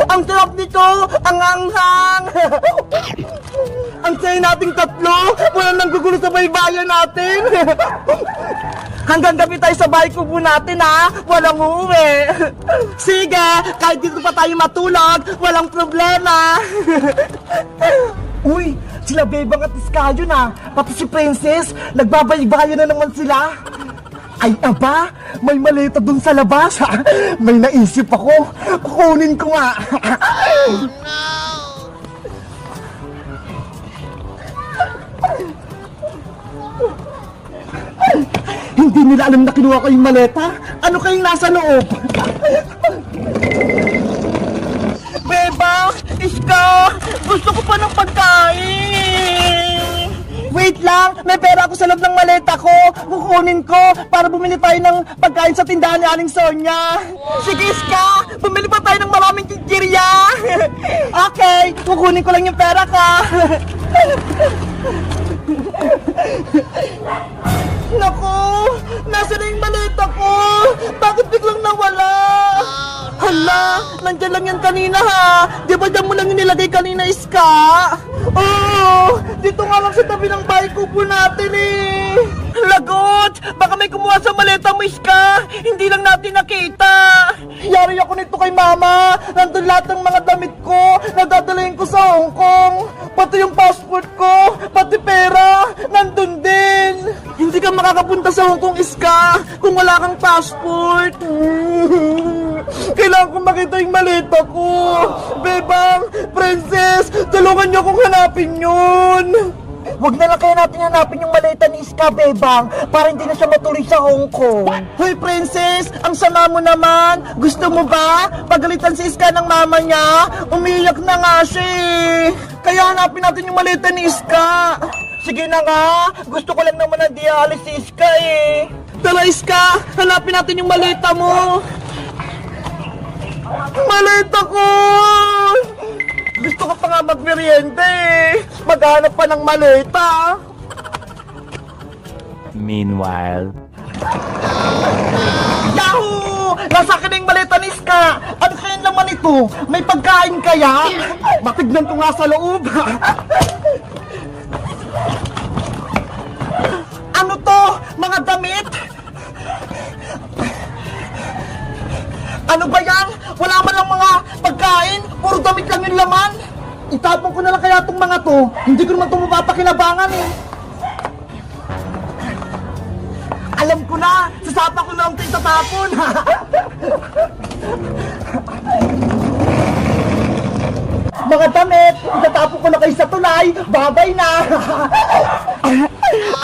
Ang sarap nito! Ang anghang! Ang saya nating tatlo! Walang nanggugulo sa baybayan natin! Hanggang gabi tayo sa bahay kubo natin ha! Walang uuwi! Sige! Kahit dito pa tayo matulog, walang problema! Uy! Sila Bebang at Iskayo na! Pati si Princess! Nagbabaybayan na naman sila! Ay aba! May maleta dun sa labas! May naisip ako! Kukunin ko nga! Hindi nila alam na kinuha ko yung maleta? Ano kayong nasa loob? Beba! Iska! Gusto ko pa ng pagkain! Wait lang! May pera ako sa loob ng maleta ko! Kukunin ko para bumili tayo ng pagkain sa tindahan ni Aling Sonia! Sige Iska! Bumili pa tayo ng maraming chichirya! Okay! Kukunin ko lang yung pera ka! Naku! Nasaan na yung maleta ko? Bakit biglang nawala? Hala! Nandiyan lang yan kanina ha! Di ba dyan mo lang yung nilagay kanina, Iska? Oo! Dito nga lang sa tabi ng bahay kubo natin eh! Lagot! Baka may kumuha sa maleta mo, Iska! Hindi lang natin nakita! Yari ako nito kay Mama! Nandun lahat ng mga damit ko! Nadadalayin ko sa Hong Kong! Pati yung passport ko! Pati pera! Nandun din! Hindi ka makakapunta sa Hong Kong, Iska! Kung wala kang passport! Kailangan kong makita yung maleta ko! Bebang! Princess! Tulungan niyo akong hanapin yun! Huwag na lang kaya natin hanapin yung maleta ni Iska, Bebang, para hindi na siya matuloy sa Hong Kong. Hoy, Princess! Ang sama mo naman! Gusto mo ba? Pagalitan si Iska ng mama niya? Umiiyak na nga siya eh! Kaya hanapin natin yung maleta ni Iska! Sige na nga! Gusto ko lang naman na di aalis si Iska eh! Tara, Iska! Hanapin natin yung maleta mo! Maleta ko! Gusto ko pa nga magmerienda eh! Maghanap pa ng maleta! Meanwhile... Yahoo! Nasa akin na yung maleta ni Iska! Ano kaya naman ito? May pagkain kaya? Matignan ko nga sa loob! Ano to? Mga damit? Ano ba yan? Wala man lang mga pagkain? Puro damit lang yung laman? Itapon ko na lang kaya itong mga to. Hindi ko naman ito mapapakinabangan eh. Alam ko na! Sasapa ko na ang ito itatapon! Mga damit! Itatapon ko na kayo sa tulay! Babay na!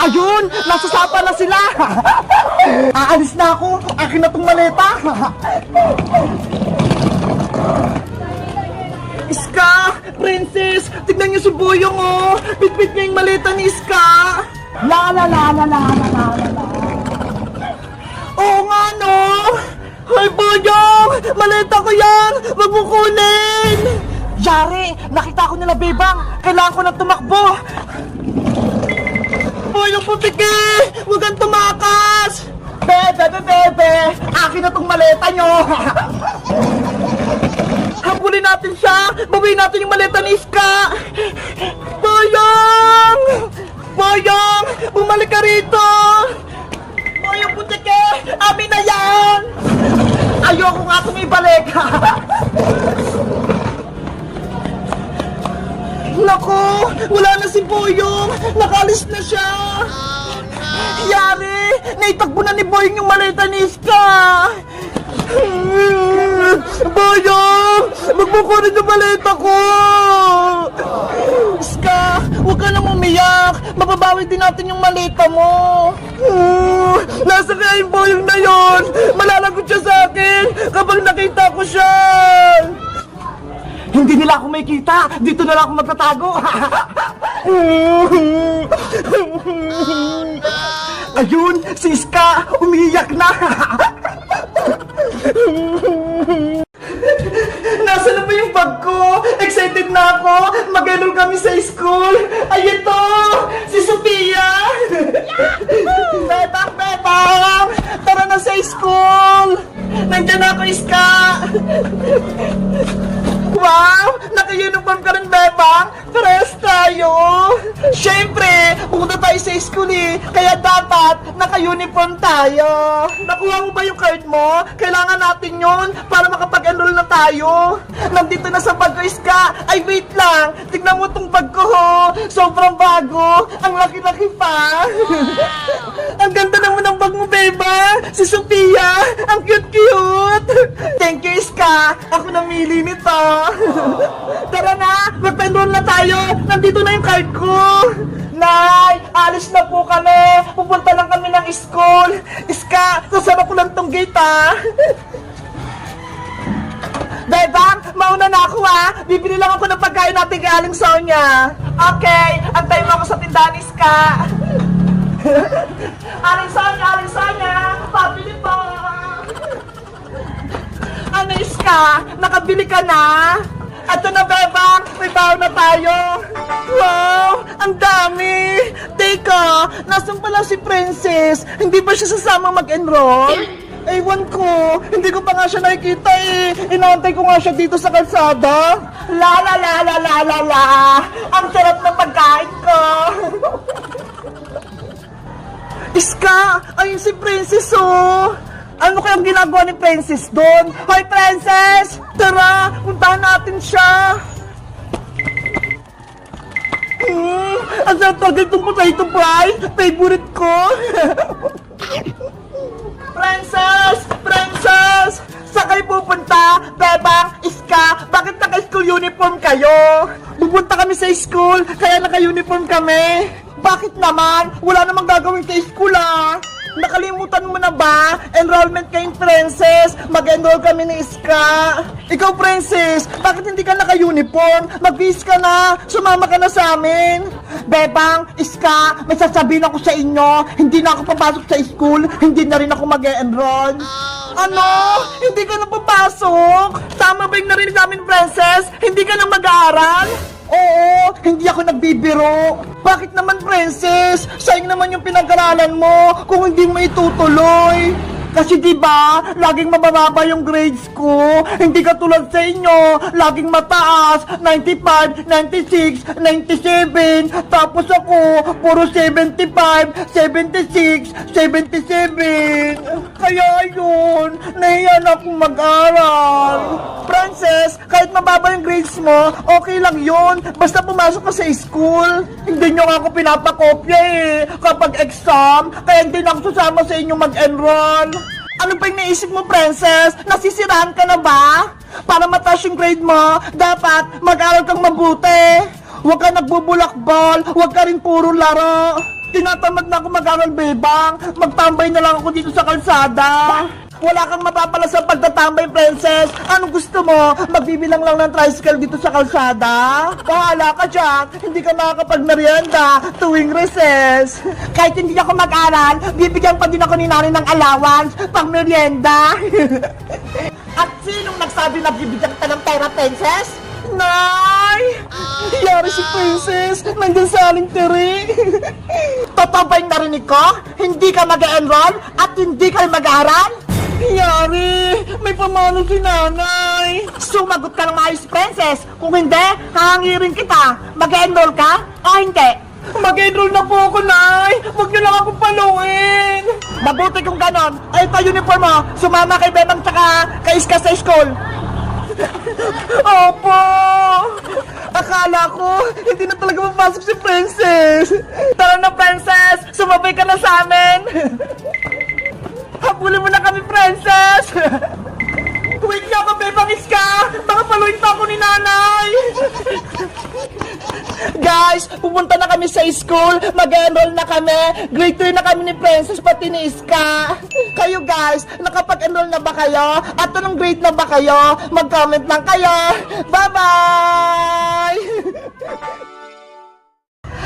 Ayun! Nasasapa na sila! Aalis na ako! Akin na tong maleta! Iska! Princess! Tignan niyo si Boyong oh! Bitbit niya yung maleta ni Iska! La la la la la la la la. Oo nga no! Hoy Boyong! Maleta ko yan! Wag mo kunin! Yari! Nakita ko nila Bebang! Kailangan ko na tumakbo! Boyong putiki! Huwag kang tumakas! Bebe! Akin na tong maleta nyo! Habulin natin siya! Bawiin natin yung maleta ni Iska! Boyong! Boyong! Bumalik ka rito! Boyong putiki! Amin na yan! Ayoko nga itong ibalik! Naku! Wala na si Boyong! Nakalis na siya! Yari! Naitagbo na ni Boyong yung maleta ni Iska! Boyong! Magbukunin yung maleta ko! Iska! Huwag ka nang umiyak! Mababawi din natin yung maleta mo! Nasa kaya yung Boyong na yon? Malalagot siya sa akin kapag nakita ko siya! Hindi nila ako makikita! Dito na lang ako magtatago! Ayun! Si Iska! Umiiyak na! Nasaan na ba yung bag ko? Excited na ako! Mag-enroll kami sa school! Ay, ito! Si Sophia! Bebang! Tara na sa school! Nandiyan na ako, Iska! tayo sa school eh. Kaya dapat naka-uniform tayo. Nakuha mo ba yung card mo? Kailangan natin yun para makapag-enroll na tayo. Nandito na sa bag ko, Iska. Ay, wait lang. Tignan mo tong bag ko, ho. Sobrang bago. Ang laki-laki pa. Ang ganda naman ng bag mo, beba. Si Sophia. Ang cute-cute. Thank you, Iska. Ako namili nito. Tara na. Mag-enroll na tayo. Nandito na yung card ko. Nay, alis na po kami. Pupunta lang kami ng school. Iska, sasara ko lang tong gate, ha. Bebang, mauna na ako, ha. Bibili lang ako ng pagkain natin kay Aling Sonia. Okay, antayin mo ako sa tindahan, Iska. Aling Sonia, pabili po. Ano, Iska? Nakabili ka na? Ato na, Bebang! May baon na tayo! Wow! Ang dami! Teka! Nasaan pala si Princess? Hindi ba siya sasama mag-enroll? Ewan ko! Hindi ko pa nga siya nakikita eh! Inaantay ko nga siya dito sa kalsada! La la la la la la la! Ang sarap ng pagkain ko! Iska! Ayun si Princess, oh! Ano kayang ginagawa ni Princess doon? Hoy, Princess! Tara, puntahan natin siya! Ang sarap talaga itong potato fry! Favorite ko! Princess! Princess! Saan kayo pupunta? Bebang, Iska, bakit naka-school uniform kayo? Pupunta kami sa school, kaya naka-uniform kami. Bakit naman? Wala namang gagawin sa school, ah! Nakalimutan mo na ba? Enrollment kayong Princess. Mag-enroll kami ni Iska. Ikaw, Princess, bakit hindi ka naka-uniform? Mag-bis ka na. Sumama ka na sa amin. Bebang, Iska, may sasabihin ako sa inyo. Hindi na ako papasok sa school. Hindi na rin ako mag-enroll. Ano? Hindi ka na papasok? Tama ba yung narinig namin, Princess? Hindi ka na mag-aaral? Oo, hindi ako nagbibiro. Bakit naman, Princess? Sayang naman yung pinag-aralan mo kung hindi mo itutuloy. Kasi diba, laging mababa yung grades ko. Hindi katulad sa inyo, laging mataas, 95, 96, 97. Tapos ako, puro 75, 76, 77. Kaya yun, nahiya na akong mag-aral. Princess, kahit mababa yung grades mo, okay lang yun. Basta pumasok ka sa school. Hindi nyo nga ako pinapakopya eh. Kapag exam, kaya hindi na ako sasama sa inyo mag-enroll. Ano ba yung naisip mo, Princess? Nasisirahan ka na ba? Para mataas yung grade mo, dapat mag-aral kang mabuti. Huwag ka nagbubulakbol, huwag ka rin puro laro. Tinatamad na ako mag-aral, Bebang. Magtambay na lang ako dito sa kalsada. Wala kang mapapala sa pagtatambay, Princess. Anong gusto mo? Magbibilang lang ng tricycle dito sa kalsada? Bahala ka dyan. Hindi ka makakapag-merienda tuwing recess. Kahit hindi ako mag-aral, bibigyan pa din ako ni nanay ng allowance pang merienda. At sinong nagsabi na bibigyan kita ng pera, Princess? Nay! Yari si Princess. Nandun sa aling tiri. Totoo ba yung narinig ko? Hindi ka mag-enroll at hindi ka mag-aaral? Yari! May pamano si nanay! Sumagot ka ng maayos, Princess! Kung hindi, hahangirin kita! Mag-enroll ka o hindi? Mag-enroll na po ako, Nay! Huwag niyo lang ako paluin! Mabuti kung ganon! Ay, ito uniform mo! Sumama kay Bebang tsaka kay Iska sa school! Opo! Akala ko, hindi na talaga mapasok si Princess! Tara na, Princess! Sumabay ka na sa amin! Habulin mo na kami, Princess! Wait nga ka, Bebang Iska! Baka paluin pa ako ni nanay! Guys, pupunta na kami sa school. Mag-enroll na kami. Grade 3 na kami ni Princess, pati ni Iska. Kayo guys, nakapag-enroll na ba kayo? At anong grade na ba kayo? Mag-comment lang kayo. Bye-bye!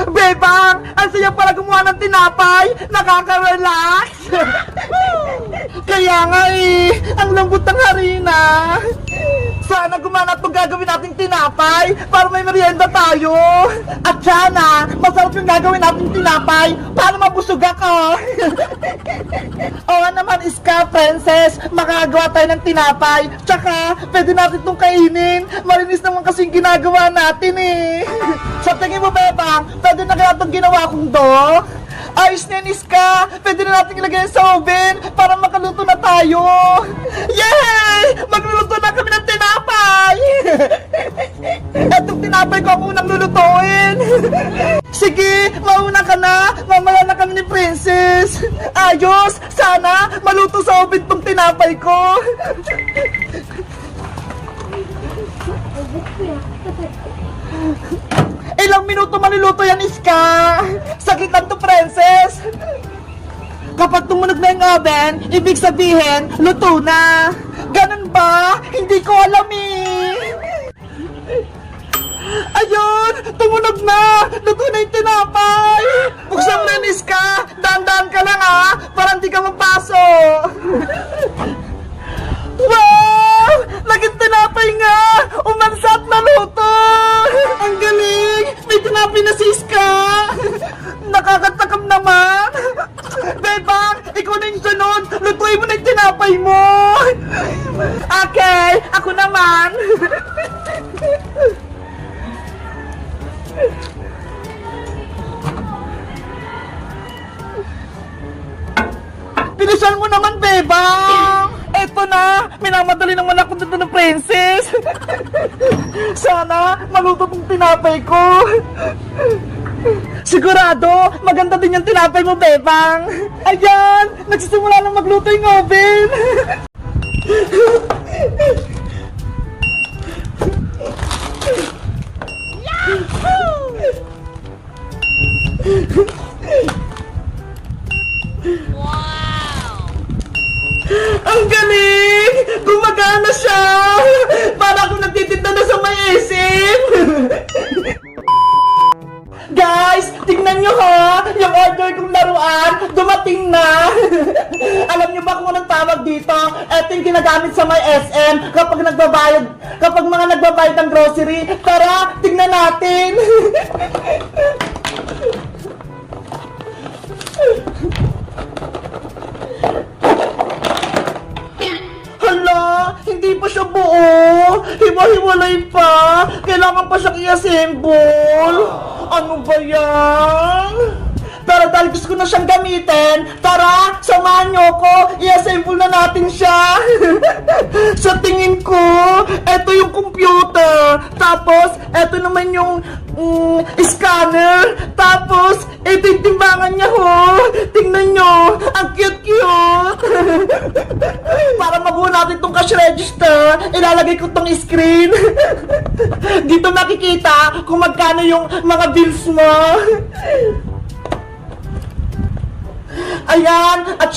Bebang, ang saya pala gumawa ng tinapay. Nakaka-relax. Kaya nga eh, ang lambot ng harina. Sana gumana to, guys. gagawin nating tinapay para may merienda tayo. At Jana, masarap yung gagawin nating tinapay para mabusog ako. Oo naman, Iska, Princess, makagawa tayo ng tinapay. Tsaka, pwede natin itong kainin. Malinis naman kasi yung ginagawa natin eh. Sa tingin mo, Bebang, pwede na kaya itong ginawa kong do? Ayos na yan, Iska! Pwede na natin ilagay sa oven para makaluto na tayo! Yay! Magluluto na kami ng tinapay! Etong tinapay ko ang unang lulutuin! Sige, mauna ka na! Mamaya na kami ni Princess! Ayos! Sana maluto sa oven tong tinapay ko! Ilang minuto maluluto yan, Iska! Sakitan to, Princess! Kapag tumunog na yung oven, ibig sabihin, luto na! Ganun ba? Hindi ko alam eh! Ayun! Tumunog na! Luto na yung tinapay! Buksan mo na, Iska! Dahan-dahan ka lang ha! Para hindi ka mapasok! Wow! Naging tinapay nga! Umansa at naluto! Ang galing! May tinapay na si Iska! Nakakatakam naman! Bebang! Ikaw na yung sunod! Lutuin mo na yung tinapay mo! Okay! Ako naman! Bilisan mo naman, Bebang! Eto na! Minamadali naman ako dito ng Princess! Sana maluto tong tinapay ko! Sigurado, maganda din yung tinapay mo, Bebang! Ayan! Nagsisimula na magluto yung oven! Ang galing! Gumagana siya! Para akong nagtitinda na sa may SM! Guys, tingnan nyo ha! Yung order kong laruan, dumating na! Alam nyo ba kung anong tawag dito? Ito yung ginagamit sa may SM kapag mga nagbabayad ng grocery. Tara, tingnan natin! Hala, hindi pa siya buo. Hiwa-hiwalay pa. Kailangan pa siyang i-assemble. Ano ba yan? Pero dahil gusto ko na siyang gamitin, tara, samahan niyo ko. I-assemble na natin siya. Sa tingin ko, eto yung computer. Tapos, eto naman yung scanner. Tapos, eto yung timbangan niya ho. Tingnan nyo, ang cute-cute. Para mabuo natin itong cash register, ilalagay ko itong screen. Dito makikita kung magkano yung mga bills mo. Ayan, at